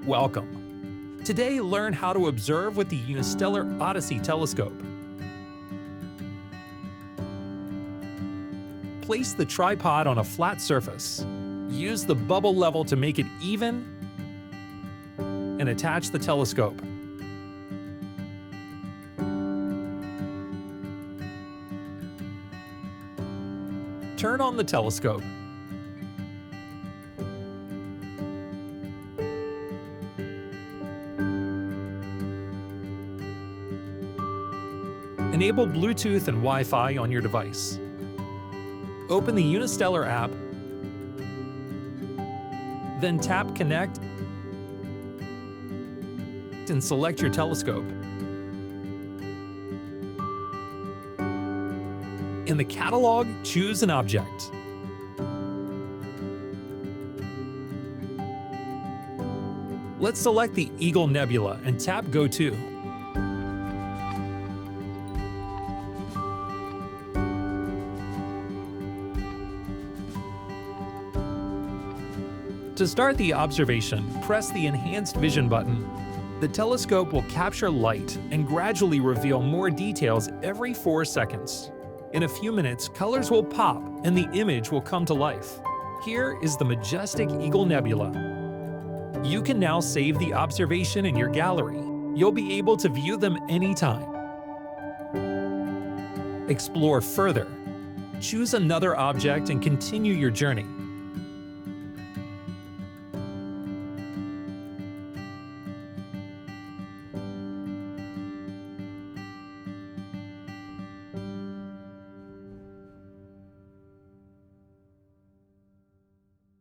Welcome. Today, learn how to observe with the Unistellar Odyssey telescope. Place the tripod on a flat surface. Use the bubble level to make it even and attach the telescope. Turn on the telescope. Enable Bluetooth and Wi-Fi on your device. Open the Unistellar app, then tap Connect and select your telescope. In the catalog, choose an object. Let's select the Eagle Nebula and tap Go To. To start the observation, press the Enhanced Vision button. The telescope will capture light and gradually reveal more details every 4 seconds. In a few minutes, colors will pop and the image will come to life. Here is the majestic Eagle Nebula. You can now save the observation in your gallery. You'll be able to view them anytime. Explore further. Choose another object and continue your journey.